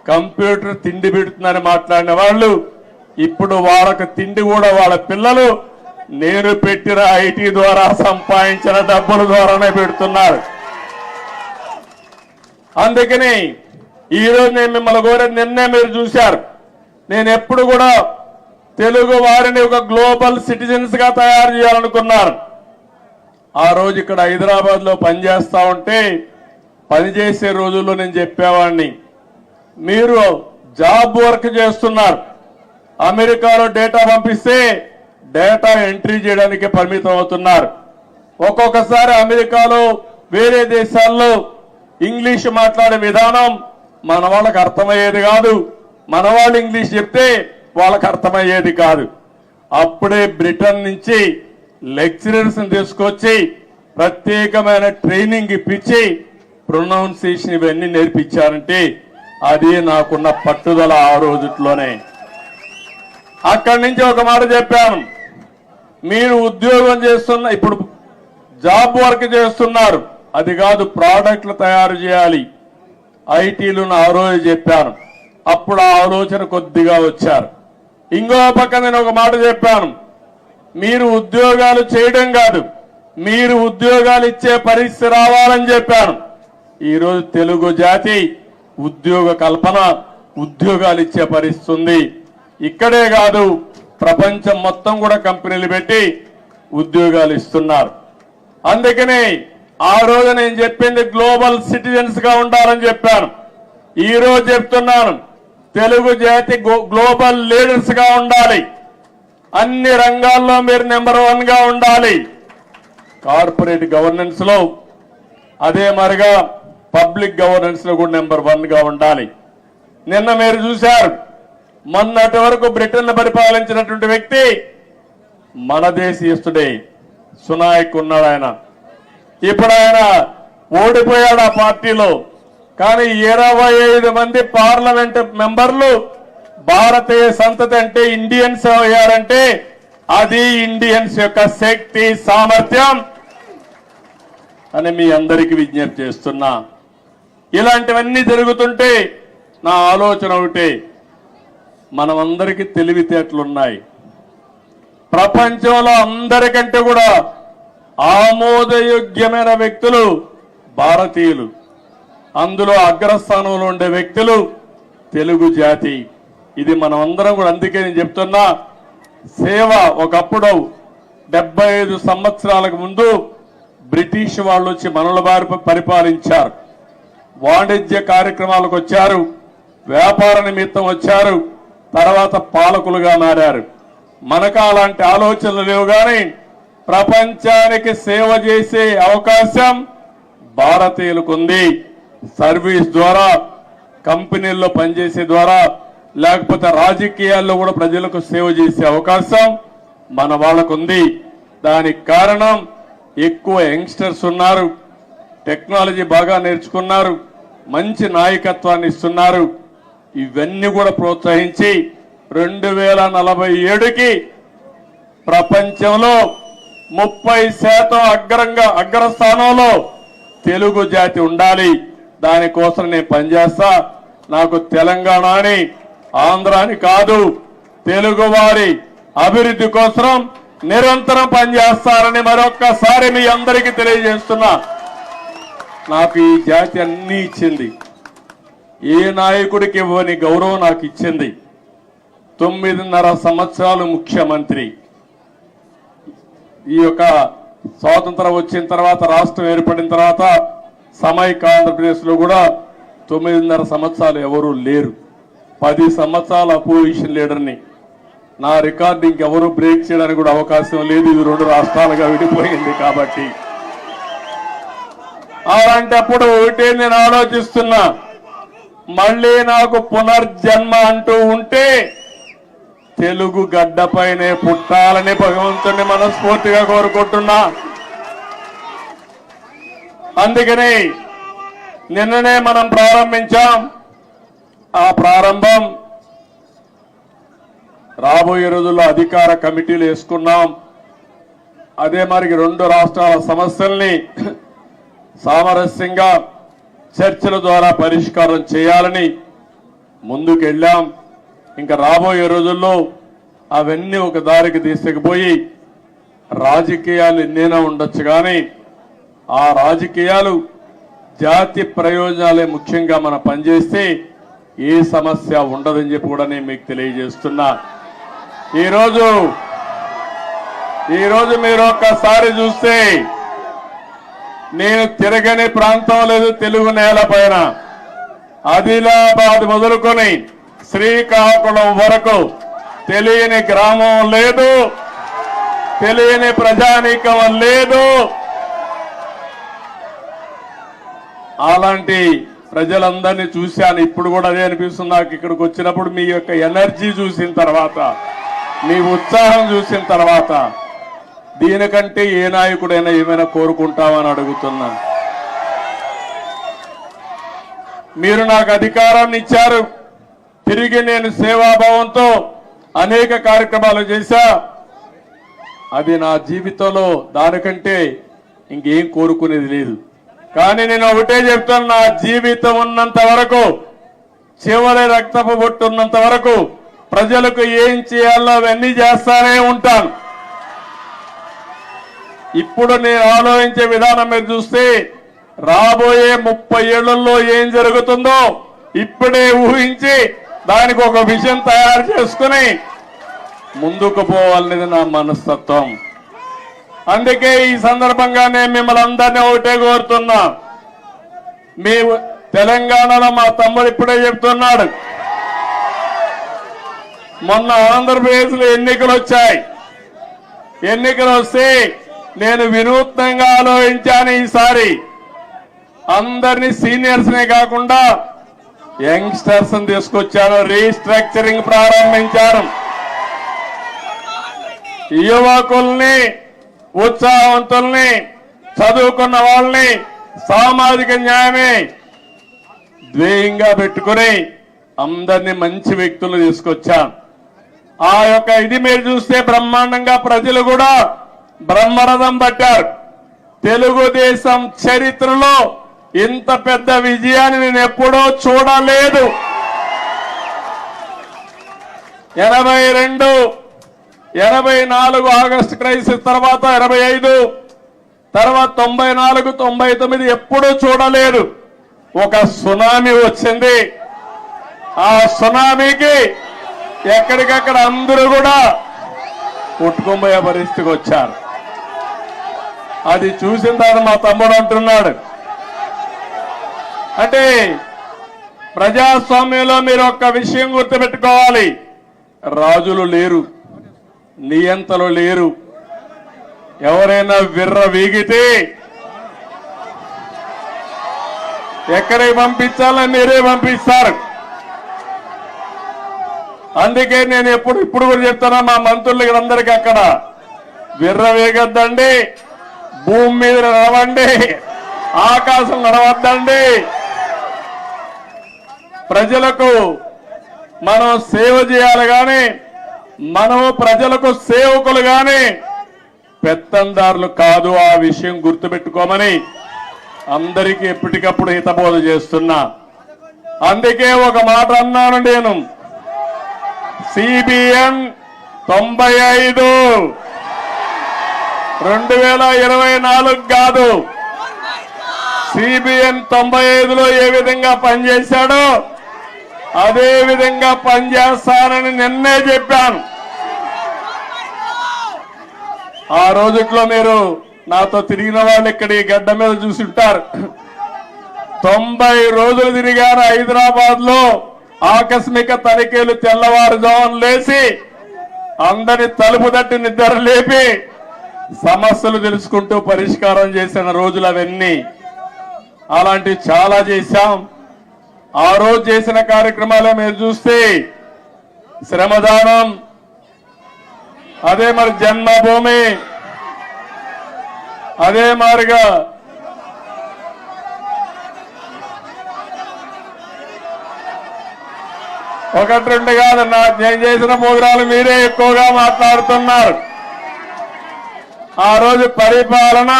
కంప్యూటర్ తిండి పెడుతుందని మాట్లాడిన వాళ్ళు ఇప్పుడు వాళ్ళకి తిండి కూడా వాళ్ళ పిల్లలు నేను పెట్టిన ఐటీ ద్వారా సంపాదించిన డబ్బుల ద్వారానే పెడుతున్నారు. అందుకని ఈరోజు నేను మిమ్మల్ని కోరేది, నిన్నే మీరు చూశారు, నేను ఎప్పుడు కూడా తెలుగు వారిని ఒక గ్లోబల్ సిటిజన్స్ గా తయారు చేయాలనుకున్నాను. ఆ రోజు ఇక్కడ హైదరాబాద్ లో పనిచేస్తా ఉంటే పనిచేసే రోజుల్లో నేను చెప్పేవాడిని, మీరు జాబ్ వర్క్ చేస్తున్నారు, అమెరికాలో డేటా పంపిస్తే డేటా ఎంట్రీ చేయడానికి పరిమితం అవుతున్నారు. ఒక్కొక్కసారి అమెరికాలో వేరే దేశాల్లో ఇంగ్లీష్ మాట్లాడే విధానం మన వాళ్ళకి అర్థమయ్యేది కాదు, మన వాళ్ళు ఇంగ్లీష్ చెప్తే వాళ్ళకి అర్థమయ్యేది కాదు. అప్పుడే బ్రిటన్ నుంచి లెక్చరర్స్ తీసుకొచ్చి ప్రత్యేకమైన ట్రైనింగ్ ఇప్పించి ప్రొనౌన్సియేషన్ ఇవన్నీ నేర్పించారంటే అది నాకున్న పట్టుదల. ఆ రోజుట్లోనే అక్కడి నుంచి ఒక మాట చెప్పాను, మీరు ఉద్యోగం చేస్తున్న, ఇప్పుడు జాబ్ వర్క్ చేస్తున్నారు, అది కాదు ప్రోడక్ట్లు తయారు చేయాలి, ఐటీలు ఆ రోజు చెప్పాను. అప్పుడు ఆ ఆలోచన కొద్దిగా వచ్చారు. ఇంకో పక్క నేను ఒక మాట చెప్పాను, మీరు ఉద్యోగాలు చేయడం కాదు, మీరు ఉద్యోగాలు ఇచ్చే పరిస్థితి రావాలని చెప్పాను. ఈరోజు తెలుగు జాతి ఉద్యోగ కల్పన, ఉద్యోగాలు ఇచ్చే పరిస్థితి ఉంది. ఇక్కడే కాదు, ప్రపంచం మొత్తం కూడా కంపెనీలు పెట్టి ఉద్యోగాలు ఇస్తున్నారు. అందుకని ఆ రోజు నేను చెప్పింది గ్లోబల్ సిటిజన్స్ గా ఉండాలని చెప్పాను. ఈ రోజు చెప్తున్నాను, తెలుగు జాతి గ్లోబల్ లీడర్స్ గా ఉండాలి. అన్ని రంగాల్లో మీరు నెంబర్ 1 గా ఉండాలి. కార్పొరేట్ గవర్నెన్స్ లో, అదే మరిగా పబ్లిక్ గవర్నెన్స్ లో కూడా నెంబర్ 1 గా ఉండాలి. నిన్న మీరు చూశారు, మొన్నటి వరకు బ్రిటన్ పరిపాలించినటువంటి వ్యక్తి మన దేశీయుడే, సునాయక్ ఉన్నాడు. ఆయన ఇప్పుడు ఆయన ఓడిపోయాడు ఆ పార్టీలో. కానీ 25 మంది పార్లమెంట్ మెంబర్లు భారతీయ సంతతి అంటే ఇండియన్స్ అయ్యారంటే అది ఇండియన్స్ యొక్క శక్తి, సామర్థ్యం అని మీ అందరికీ విజ్ఞప్తి చేస్తున్నా. ఇలాంటివన్నీ జరుగుతుంటే నా ఆలోచన ఒకటే, మనమందరికీ తెలివితేటలున్నాయి. ప్రపంచంలో అందరికంటే కూడా ఆమోదయోగ్యమైన వ్యక్తులు భారతీయులు. అందులో అగ్రస్థానంలో ఉండే వ్యక్తులు తెలుగు జాతి. ఇది మనం అందరం కూడా, అందుకే నేను చెప్తున్నా, సేవ ఒకప్పుడు 75 సంవత్సరాలకు ముందు బ్రిటిష్ వాళ్ళు వచ్చి మనల వారి పరిపాలించారు. వాణిజ్య కార్యక్రమాలకు వచ్చారు, వ్యాపార నిమిత్తం వచ్చారు, తర్వాత పాలకులుగా మారారు. మనకు అలాంటి ఆలోచనలు లేవు. కానీ ప్రపంచానికి సేవ చేసే అవకాశం భారతీయులకు ఉంది. సర్వీస్ ద్వారా, కంపెనీల్లో పనిచేసే ద్వారా, లేకపోతే రాజకీయాల్లో కూడా ప్రజలకు సేవ చేసే అవకాశం మన వాళ్ళకు ఉంది. దానికి కారణం ఎక్కువ యంగ్స్టర్స్ ఉన్నారు, టెక్నాలజీ బాగా నేర్చుకున్నారు, మంచి నాయకత్వాన్ని ఇస్తున్నారు. ఇవన్నీ కూడా ప్రోత్సహించి 2047కి ప్రపంచంలో 30% అగ్రస్థానంలో తెలుగు జాతి ఉండాలి. దానికోసం నేను పనిచేస్తా. నాకు తెలంగాణ అని, ఆంధ్ర అని కాదు, తెలుగు వారి అభివృద్ధి కోసం నిరంతరం పనిచేస్తారని మరొక్కసారి మీ అందరికీ తెలియజేస్తున్నా. నాకు ఈ జాతి అన్నీ ఇచ్చింది. ఏ నాయకుడికి ఇవ్వని గౌరవం నాకు ఇచ్చింది. 9.5 సంవత్సరాలు ముఖ్యమంత్రి. ఈ యొక్క స్వాతంత్రం వచ్చిన తర్వాత, రాష్ట్రం ఏర్పడిన తర్వాత సమైక్య ఆంధ్రప్రదేశ్లో కూడా 9.5 సంవత్సరాలు ఎవరూ లేరు. 10 సంవత్సరాల అపోజిషన్ లీడర్ని. నా రికార్డు ఇంకెవరూ బ్రేక్ చేయడానికి కూడా అవకాశం లేదు. ఇది 2 రాష్ట్రాలుగా విడిపోయింది కాబట్టి. అలాంటప్పుడు ఒకటే నేను ఆలోచిస్తున్నా, మళ్ళీ నాకు పునర్జన్మ అంటూ ఉంటే తెలుగు గడ్డపైనే పుట్టాలని భగవంతుని మనస్ఫూర్తిగా కోరుకుంటున్నా. అందుకని నిన్ననే మనం ప్రారంభించాం. ఆ ప్రారంభం రాబోయే రోజుల్లో అధికార కమిటీలు వేసుకున్నాం. అదే మరి 2 రాష్ట్రాల సమస్యల్ని సామరస్యంగా చర్చల ద్వారా పరిష్కారం చేయాలని ముందుకెళ్ళాం. ఇంకా రాబోయే రోజుల్లో అవన్నీ ఒక దారికి తీసుకుపోయి రాజకీయాలు ఎన్నైనా ఉండొచ్చు, కానీ ఆ రాజకీయాలు జాతి ప్రయోజనాలే ముఖ్యంగా మనం పనిచేస్తే ఏ సమస్య ఉండదని చెప్పి కూడా నేను మీకు తెలియజేస్తున్నా. ఈరోజు మీరు ఒక్కసారి చూస్తే నేను తిరగని ప్రాంతం లేదు తెలుగు నేల పైన. ఆదిలాబాద్ మొదలుకొని శ్రీకాకుళం వరకు తెలియని గ్రామం లేదు, తెలియని ప్రజానీకం లేదు. అలాంటి ప్రజలందరినీ చూశాను. ఇప్పుడు కూడా అదే అనిపిస్తుంది నాకు. ఇక్కడికి వచ్చినప్పుడు మీ యొక్క ఎనర్జీ చూసిన తర్వాత, మీ ఉత్సాహం చూసిన తర్వాత, దీనికంటే ఏ నాయకుడైనా ఏమైనా కోరుకుంటామని అడుగుతున్నా. మీరు నాకు అధికారాన్ని ఇచ్చారు. తిరిగి నేను సేవాభావంతో అనేక కార్యక్రమాలు చేశా. అది నా జీవితంలో దానికంటే ఇంకేం కోరుకునేది లేదు. కానీ నేను ఒకటే చెప్తాను, నా జీవితం ఉన్నంత వరకు, చివరి రక్తపు బొట్టు ఉన్నంత వరకు ప్రజలకు ఏం చేయాలో అవన్నీ చేస్తానే ఉంటాను. ఇప్పుడు నేను ఆలోచించే విధానం మీరు చూస్తే రాబోయే 30 ఏళ్లలో ఏం జరుగుతుందో ఇప్పుడే ఊహించి దానికి ఒక విజన్ తయారు చేసుకుని ముందుకు పోవాలనేది నా మనస్తత్వం. అందుకే ఈ సందర్భంగా నేను మిమ్మల్ని అందరినీ ఒకటే కోరుతున్నా. మీ తెలంగాణలో మా తమ్ముడు ఇప్పుడే చెప్తున్నాడు, మొన్న ఆంధ్రప్రదేశ్లో ఎన్నికలు వచ్చాయి. ఎన్నికలు వస్తే నేను వినూత్నంగా ఆలోచించాను. ఈసారి అందరినీ సీనియర్స్నే కాకుండా యంగ్స్టర్స్ తీసుకొచ్చాను. రీస్ట్రక్చరింగ్ ప్రారంభించాను. యువకుల్ని, ఉత్సాహవంతుల్ని, చదువుకున్న వాళ్ళని సామాజిక న్యాయమే ధ్యేయంగా పెట్టుకుని అందరినీ మంచి వ్యక్తులు తీసుకొచ్చాను. ఆ యొక్క ఇది మీరు చూస్తే బ్రహ్మాండంగా ప్రజలు కూడా బ్రహ్మరథం పట్టారు. తెలుగుదేశం చరిత్రలో ఇంత పెద్ద విజయాన్ని నేను ఎప్పుడూ చూడలేదు. 82, 84 ఆగస్టు క్రైసిస్ తర్వాత 85, తర్వాత 94, 99 ఎప్పుడూ చూడలేదు. ఒక సునామీ వచ్చింది. ఆ సునామీకి ఎక్కడికక్కడ అందరూ కూడా కొట్టుకుపోయే పరిస్థితికి వచ్చారు. అది చూసిన తర్వాత మా తమ్ముడు అంటున్నాడు, అంటే ప్రజాస్వామ్యంలో మీరు ఒక్క విషయం గుర్తుపెట్టుకోవాలి, రాజులు లేరు, నియంతలు లేరు. ఎవరైనా విర్ర వీగితే ఎక్కడికి పంపించాలో మీరే పంపిస్తారు. అందుకే నేను ఇప్పుడు కూడా చెప్తున్నా మా మంత్రులకి అందరికీ, అక్కడ విర్ర వేగొద్దండి, భూమి మీద నడవండి, ఆకాశం నడవద్దండి. ప్రజలకు మనం సేవ చేయాలి కానీ మనము ప్రజలకు సేవకులు కానీ పెత్తందారులు కాదు. ఆ విషయం గుర్తుపెట్టుకోమని అందరికీ ఎప్పటికప్పుడు హితబోధ చేస్తున్నా. అందుకే ఒక మాట అన్నాను నేను, CBN 95 2024 కాదు, సిబిఎన్ 95లో ఏ విధంగా పనిచేశాడో అదే విధంగా పనిచేస్తానని నిన్నే చెప్పాను. ఆ రోజుట్లో మీరు నాతో తిరిగిన వాళ్ళు ఇక్కడ ఈ గడ్డ మీద చూసుంటారు. 90 రోజులు తిరిగాను హైదరాబాద్ లో. ఆకస్మిక తనిఖీలు తెల్లవారుజామున లేచి అందరి తలుపు తట్టి నిద్ర లేపి సమస్యలు తెలుసుకుంటూ పరిష్కారం చేసిన రోజులు అవన్నీ. అలాంటివి చాలా చేశాం. ఆ రోజు చేసిన కార్యక్రమాలే మీరు చూస్తే శ్రమదానం, అదే మరి జన్మభూమి, అదే మారిగా ఒకటి రెండు కాదు, నేను చేసిన ప్రోగ్రాలు మీరే ఎక్కువగా మాట్లాడుతున్నారు. ఆ రోజు పరిపాలన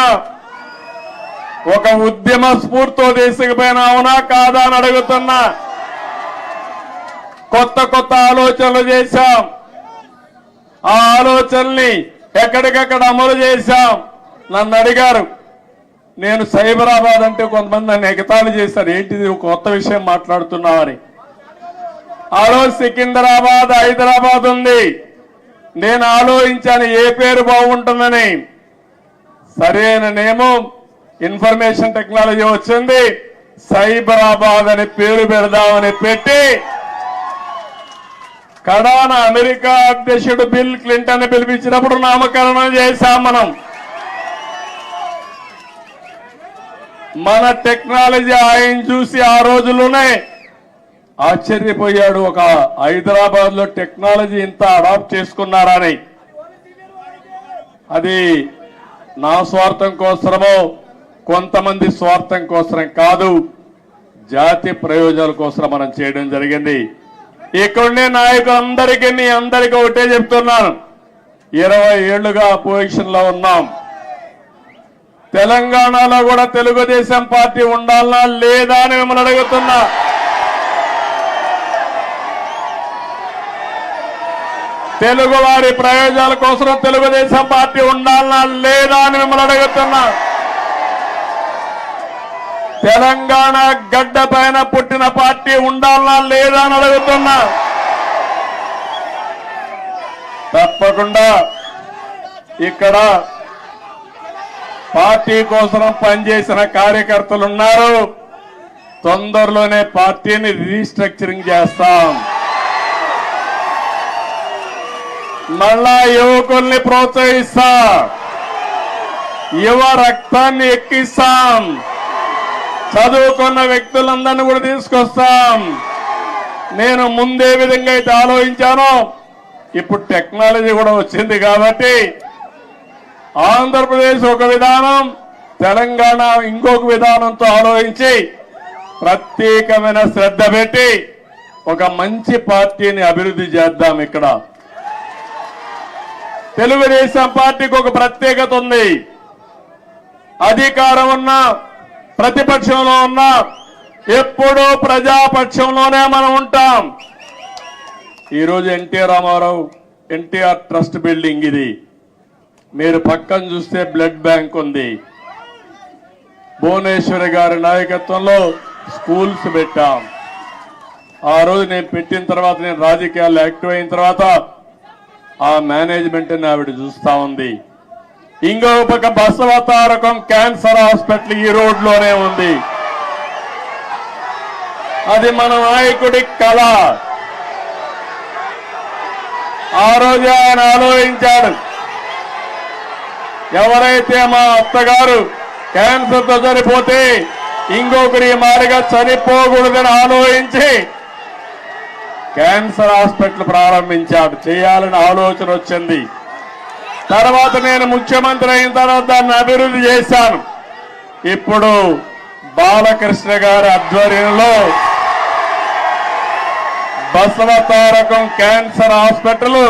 ఒక ఉద్యమ స్ఫూర్తితో తీసుకుపోయినా అవునా కాదా అని అడుగుతున్నా. కొత్త కొత్త ఆలోచనలు చేశాం. ఆ ఆలోచనల్ని ఎక్కడికక్కడ అమలు చేశాం. నన్ను అడిగారు, నేను సైబరాబాద్ అంటే కొంతమంది నన్ను ఎగతాళి చేశారు, ఏంటిది కొత్త విషయం మాట్లాడుతున్నామని. ఆ రోజు సికింద్రాబాద్, హైదరాబాద్ ఉంది. నేను ఆలోచించాను ఏ పేరు బాగుంటుందని. సరైన నేమో ఇన్ఫర్మేషన్ టెక్నాలజీ వచ్చింది, సైబరాబాద్ అని పేరు పెడదామని పెట్టి కడాన అమెరికా అధ్యక్షుడు బిల్ క్లింటన్ పిలిపించినప్పుడు నామకరణం చేశాం. మన టెక్నాలజీ ఆయన చూసి ఆ రోజుల్లోనే ఆశ్చర్యపోయాడు. ఒక హైదరాబాద్ లో టెక్నాలజీ ఇంత అడాప్ట్ చేసుకున్నారని. అది నా స్వార్థం కోసమో కొంతమంది స్వార్థం కోసం కాదు, జాతి ప్రయోజనాల కోసం మనం చేయడం జరిగింది. ఇక్కడుండే నాయకులందరికీ మీ అందరికీ ఒకటే చెప్తున్నాను, 20 ఏళ్లుగా అపోజిషన్ లో ఉన్నాం. తెలంగాణలో కూడా తెలుగుదేశం పార్టీ ఉండాలనా లేదా అని మిమ్మల్ని అడుగుతున్నా. తెలుగు వారి ప్రయోజనాల కోసం తెలుగుదేశం పార్టీ ఉండాలనా లేదా అని మిమ్మల్ని అడుగుతున్నా. తెలంగాణ గడ్డ పైన పుట్టిన పార్టీ ఉండాలనా లేదా అని అడుగుతున్నా. తప్పకుండా ఇక్కడ పార్టీ కోసం పనిచేసిన కార్యకర్తలు ఉన్నారు. తొందరలోనే పార్టీని రీస్ట్రక్చరింగ్ చేస్తాం. మళ్ళా యువకుల్ని ప్రోత్సహిస్తాం, యువ రక్తాన్ని ఎక్కిస్తాం, చదువుకున్న వ్యక్తులందరినీ కూడా తీసుకొస్తాం. నేను ముందే విధంగా అయితే ఆలోచించానో ఇప్పుడు టెక్నాలజీ కూడా వచ్చింది కాబట్టి ఆంధ్రప్రదేశ్ ఒక విధానం, తెలంగాణ ఇంకొక విధానంతో ఆలోచించి ప్రత్యేకమైన శ్రద్ధ పెట్టి ఒక మంచి పార్టీని అభివృద్ధి చేద్దాం. ఇక్కడ తెలుగుదేశం పార్టీకి ఒక ప్రత్యేకత ఉంది. అధికారం ఉన్నా ప్రతిపక్షంలో ఉన్నా ఎప్పుడూ ప్రజాపక్షంలోనే మనం ఉంటాం. ఈరోజు ఎన్టీ రామారావు ఎన్టీఆర్ ట్రస్ట్ బిల్డింగ్ ఇది. మీరు పక్కన చూస్తే బ్లడ్ బ్యాంక్ ఉంది. భువనేశ్వరి గారి నాయకత్వంలో స్కూల్స్ పెట్టాం. ఆ రోజు నేను పెట్టిన తర్వాత, నేను రాజకీయాల్లో యాక్టివ్ అయిన తర్వాత ఆ మేనేజ్మెంట్ ఆవిడ చూస్తా ఉంది. ఇంకో పక్క బసవతారకం క్యాన్సర్ హాస్పిటల్ ఈ రోడ్లోనే ఉంది. అది మన నాయకుడి కళ. ఆ రోజు ఆయన ఆలోచించాడు, ఎవరైతే మా అత్తగారు క్యాన్సర్ తో చనిపోతే ఇంకొకరి మారిగా చనిపోకూడదని ఆలోచించి క్యాన్సర్ హాస్పిటల్ ప్రారంభించాడు. చేయాలని ఆలోచన వచ్చింది. తర్వాత నేను ముఖ్యమంత్రి అయిన తర్వాత దాన్ని అభివృద్ధి చేశాను. ఇప్పుడు బాలకృష్ణ గారి ఆధ్వర్యంలో బసవతారకం క్యాన్సర్ హాస్పిటల్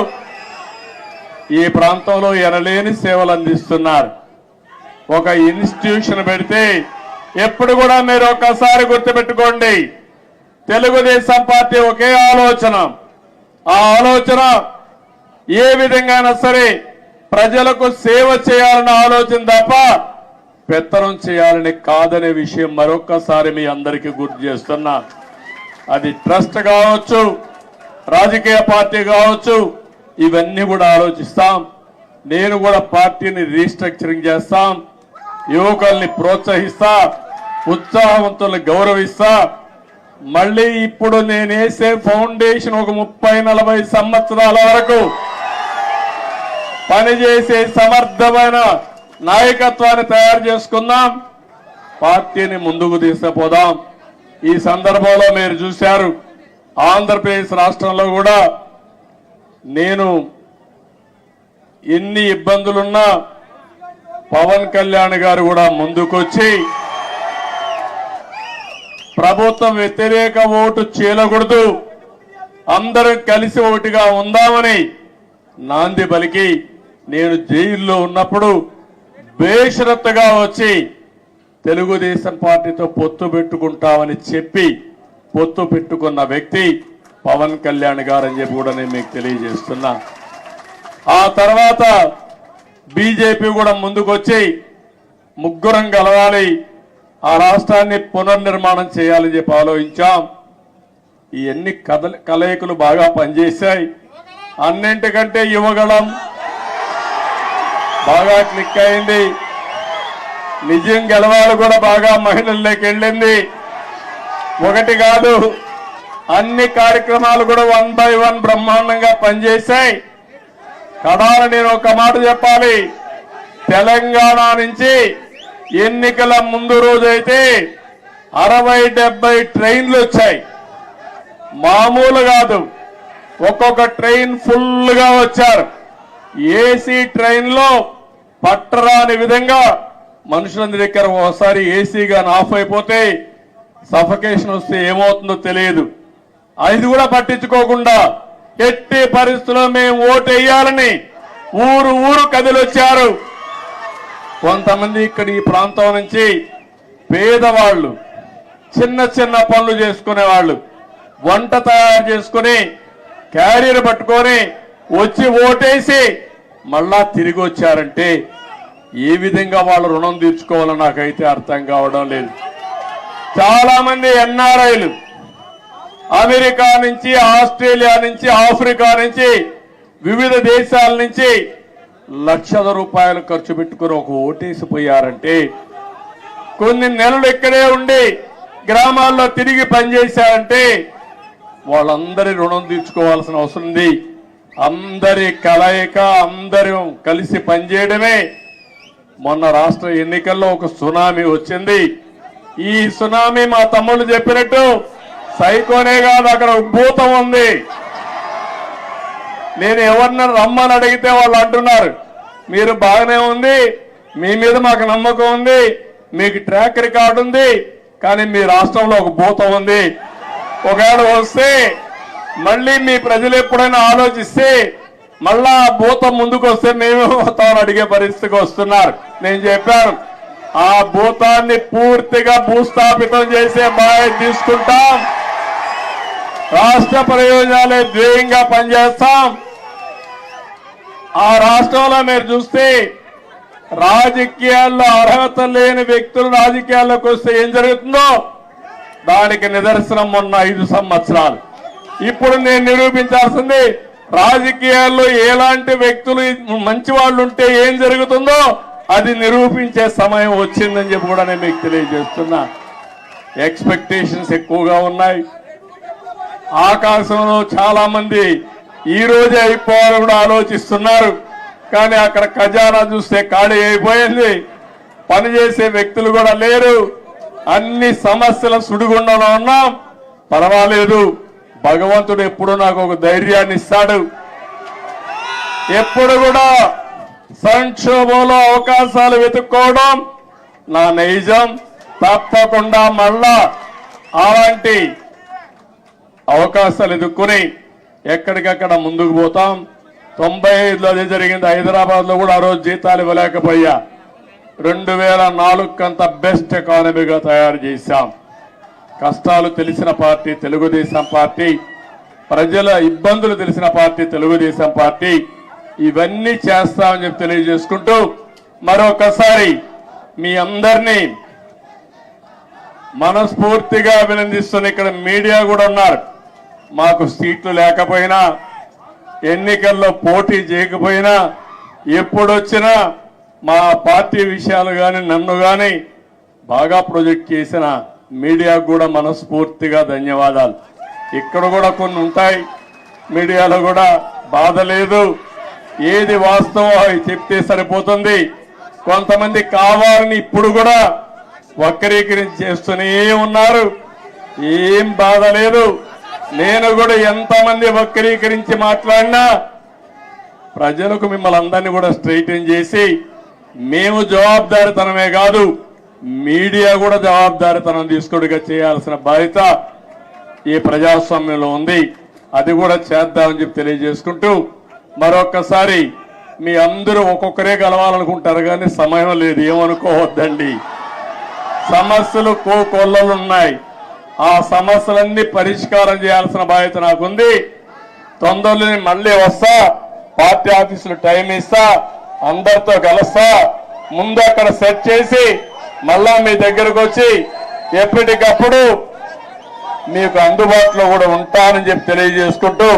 ఈ ప్రాంతంలో ఎనలేని సేవలు అందిస్తున్నారు. ఒక ఇన్స్టిట్యూషన్ పెడితే ఎప్పుడు కూడా మీరు ఒక్కసారి గుర్తుపెట్టుకోండి, తెలుగుదేశం పార్టీ ఒకే ఆలోచన. ఆ ఆలోచన ఏ విధంగానైనా సరే ప్రజలకు సేవ చేయాలన్న ఆలోచన తప్ప పెత్తనం చేయాలని కాదనే విషయం మరొక్కసారి మీ అందరికీ గుర్తు చేస్తున్నా. అది ట్రస్ట్ కావచ్చు, రాజకీయ పార్టీ కావచ్చు, ఇవన్నీ కూడా ఆలోచిస్తాం. నేను కూడా పార్టీని రీస్ట్రక్చరింగ్ చేస్తాం, యువకుల్ని ప్రోత్సహిస్తా, ఉత్సాహవంతుల్ని గౌరవిస్తా. మళ్ళీ ఇప్పుడు నేను వేసే ఫౌండేషన్ ఒక 30-40 సంవత్సరాల వరకు పనిచేసే సమర్థమైన నాయకత్వాన్ని తయారు చేసుకుందాం, పార్టీని ముందుకు తీసుకుపోదాం. ఈ సందర్భంలో మీరు చూశారు, ఆంధ్రప్రదేశ్ రాష్ట్రంలో కూడా నేను ఎన్ని ఇబ్బందులున్నా పవన్ కళ్యాణ్ గారు కూడా ముందుకొచ్చి ప్రభుత్వం వ్యతిరేక ఓటు చీలకూడదు, అందరం కలిసి ఒకటిగా ఉందామని నాంది పలికి నేను జైల్లో ఉన్నప్పుడు బేషరత్తుగా వచ్చి తెలుగుదేశం పార్టీతో పొత్తు పెట్టుకుంటామని చెప్పి పొత్తు పెట్టుకున్న వ్యక్తి పవన్ కళ్యాణ్ గారు అని చెప్పి కూడా నేను మీకు తెలియజేస్తున్నా. ఆ తర్వాత బీజేపీ కూడా ముందుకొచ్చి ముగ్గురం కలవాలి, ఆ రాష్ట్రాన్ని పునర్నిర్మాణం చేయాలని చెప్పి ఆలోచించాం. ఇవన్నీ కలయికలు బాగా పనిచేశాయి. అన్నింటికంటే యువగళం బాగా క్లిక్ అయింది. నిజం గెలవాలి కూడా బాగా మహిళల్లోకి వెళ్ళింది. ఒకటి కాదు, అన్ని కార్యక్రమాలు కూడా 1 by 1 బ్రహ్మాండంగా పనిచేశాయి. కడాల నేను ఒక మాట చెప్పాలి, తెలంగాణ నుంచి ఎన్నికల ముందు రోజైతే 60-70 ట్రైన్లు వచ్చాయి. మామూలు కాదు, ఒక్కొక్క ట్రైన్ ఫుల్గా వచ్చారు. ఏసీ ట్రైన్లో పట్టరాని విధంగా మనుషులందరి దగ్గర ఒకసారి ఏసీ గాని ఆఫ్ అయిపోతే సఫకేషన్ వస్తే ఏమవుతుందో తెలియదు. అది కూడా పట్టించుకోకుండా ఎట్టి పరిస్థితుల్లో మేము ఓటు వేయాలని ఊరు ఊరు కదిలొచ్చారు. కొంతమంది ఇక్కడ ఈ ప్రాంతం నుంచి పేదవాళ్ళు, చిన్న చిన్న పనులు చేసుకునేవాళ్ళు, వంట తయారు చేసుకుని క్యారియర్ పట్టుకొని వచ్చి ఓటేసి మళ్ళా తిరిగి వచ్చారంటే ఏ విధంగా వాళ్ళు రుణం తీర్చుకోవాలో నాకైతే అర్థం కావడం లేదు. చాలా మంది ఎన్ఆర్ఐలు అమెరికా నుంచి, ఆస్ట్రేలియా నుంచి, ఆఫ్రికా నుంచి, వివిధ దేశాల నుంచి లక్షల రూపాయలు ఖర్చు పెట్టుకుని ఒక ఓటేసిపోయారంటే, కొన్ని నెలలు ఇక్కడే ఉండి గ్రామాల్లో తిరిగి పనిచేశారంటే వాళ్ళందరి రుణం తీర్చుకోవాల్సిన అవసరం ఉంది. అందరి కలయిక, అందరూ కలిసి పనిచేయడమే. మొన్న రాష్ట్ర ఎన్నికల్లో ఒక సునామీ వచ్చింది. ఈ సునామీ మా తమ్ముళ్ళు చెప్పినట్టు సైకోనే కాదు, అక్కడ భూతం ఉంది. నేను ఎవరిని రమ్మని అడిగితే వాళ్ళు అంటున్నారు, మీరు బాగానే ఉంది, మీ మీద మాకు నమ్మకం ఉంది, మీకు ట్రాక్ రికార్డు ఉంది, కానీ మీ రాష్ట్రంలో ఒక భూతం ఉంది. ఒకవేళ వస్తే మళ్ళీ మీ ప్రజలు ఎప్పుడైనా ఆలోచిస్తే మళ్ళా ఆ భూతం ముందుకు వస్తే మేమేమవుతామని అడిగే పరిస్థితికి వస్తున్నారు. నేను చెప్పాను, ఆ భూతాన్ని పూర్తిగా భూస్థాపితం చేసే బాధ్యత తీసుకుంటాం. రాష్ట్ర ప్రయోజనాలే ధ్యేయంగా పనిచేస్తాం. ఆ రాష్ట్రంలో మీరు చూస్తే రాజకీయాల్లో అర్హత లేని వ్యక్తులు రాజకీయాల్లోకి వస్తే ఏం జరుగుతుందో దానికి నిదర్శనం మొన్న 5 సంవత్సరాలు. ఇప్పుడు నేను నిరూపించాల్సింది, రాజకీయాల్లో ఎలాంటి వ్యక్తులు మంచి వాళ్ళు ఉంటే ఏం జరుగుతుందో అది నిరూపించే సమయం వచ్చిందని చెప్పి కూడా నేను మీకు తెలియజేస్తున్నా. ఎక్స్పెక్టేషన్స్ ఎక్కువగా ఉన్నాయి. ఆకాశంలో చాలా మంది ఈ రోజే అయిపోవాలని కూడా ఆలోచిస్తున్నారు. కానీ అక్కడ ఖజానా చూస్తే ఖాళీ అయిపోయింది. పనిచేసే వ్యక్తులు కూడా లేరు. అన్ని సమస్యల సుడిగుండంలో ఉన్నాం. పర్వాలేదు, భగవంతుడు ఎప్పుడు నాకు ఒక ధైర్యాన్ని ఇస్తాడు. ఎప్పుడు కూడా సంక్షోభంలో అవకాశాలు వెతుక్కోవడం నా నైజం. తప్పకుండా మళ్ళా అలాంటి అవకాశాలు ఎదుర్కొని ఎక్కడికక్కడ ముందుకు పోతాం. 95లో అదే జరిగింది. హైదరాబాద్ లో కూడా ఆ రోజు జీతాలు ఇవ్వలేకపోయా. 2004 కంత బెస్ట్ ఎకానమీగా తయారు చేశాం. కష్టాలు తెలిసిన పార్టీ తెలుగుదేశం పార్టీ, ప్రజల ఇబ్బందులు తెలిసిన పార్టీ తెలుగుదేశం పార్టీ. ఇవన్నీ చేస్తామని చెప్పి తెలియజేసుకుంటూ మరొకసారి మీ అందరినీ మనస్ఫూర్తిగా అభినందిస్తున్న ఇక్కడ మీడియా కూడా ఉన్నారు. మాకు సీట్లు లేకపోయినా, ఎన్నికల్లో పోటీ చేయకపోయినా, ఎప్పుడొచ్చినా మా పార్టీ విషయాలు కానీ నన్ను కానీ బాగా ప్రొజెక్ట్ చేసిన మీడియాకు కూడా మనస్ఫూర్తిగా ధన్యవాదాలు. ఇక్కడ కూడా కొన్ని ఉంటాయి, మీడియాలో కూడా బాధ లేదు, ఏది వాస్తవం అవి చెప్తే సరిపోతుంది. కొంతమంది కావాలని ఇప్పుడు కూడా వక్రీకరించి చేస్తూనే ఉన్నారు. ఏం బాధ లేదు. నేను కూడా ఎంతమంది వక్రీకరించి మాట్లాడినా ప్రజలకు మిమ్మల్ని అందరినీ కూడా స్ట్రైటన్ చేసి, మేము జవాబుదారితనమే కాదు మీడియా కూడా జవాబుదారితనం తీసుకుడిగా చేయాల్సిన బాధ్యత ఈ ప్రజాస్వామ్యంలో ఉంది. అది కూడా చేద్దామని చెప్పి తెలియజేసుకుంటూ మరొక్కసారి మీ అందరూ ఒక్కొక్కరే కలవాలనుకుంటారు కానీ సమయం లేదు, ఏమనుకోవద్దండి. సమస్యలు కోకొల్లలున్నాయి. ఆ సమస్యలన్నీ పరిష్కారం చేయాల్సిన బాధ్యత నాకుంది. తొందరలో మళ్ళీ వస్తా, పార్టీ ఆఫీసులో టైం ఇస్తా, అందరితో కలుస్తా, ముందు అక్కడ సెట్ చేసి మళ్ళా మీ దగ్గరకు వచ్చి ఎప్పటికప్పుడు మీకు అందుబాటులో కూడా ఉంటానని చెప్పి తెలియజేసుకుంటూ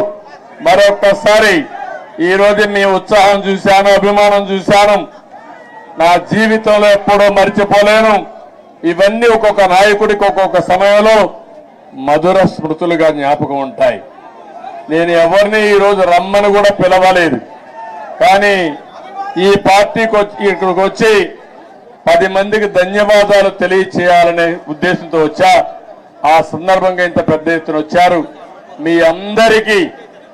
మరొక్కసారి ఈ రోజు మీ ఉత్సాహం చూశాను, అభిమానం చూశాను. నా జీవితంలో ఎప్పుడూ మర్చిపోలేను. ఇవన్నీ ఒక్కొక్క నాయకుడికి ఒక్కొక్క సమయంలో మధుర స్మృతులుగా జ్ఞాపకం ఉంటాయి. నేను ఎవరిని ఈరోజు రమ్మని కూడా పిలవలేదు, కానీ ఈ పార్టీకి ఇక్కడికి వచ్చి 10 మందికి ధన్యవాదాలు తెలియచేయాలనే ఉద్దేశంతో వచ్చా. ఆ సందర్భంగా ఇంత పెద్ద ఎత్తున వచ్చారు. మీ అందరికీ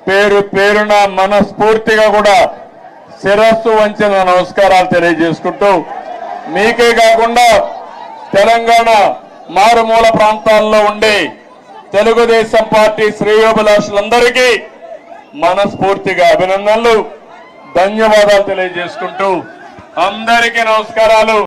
పేరు పేరున మనస్ఫూర్తిగా కూడా శిరస్సు వంచిన నమస్కారాలు తెలియజేసుకుంటూ, మీకే కాకుండా తెలంగాణ మారుమూల ప్రాంతాల్లో ఉండే తెలుగుదేశం పార్టీ శ్రేయోభిలాషులందరికీ మనస్ఫూర్తిగా అభినందనలు, ధన్యవాదాలు తెలియజేసుకుంటూ అందరికీ నమస్కారాలు.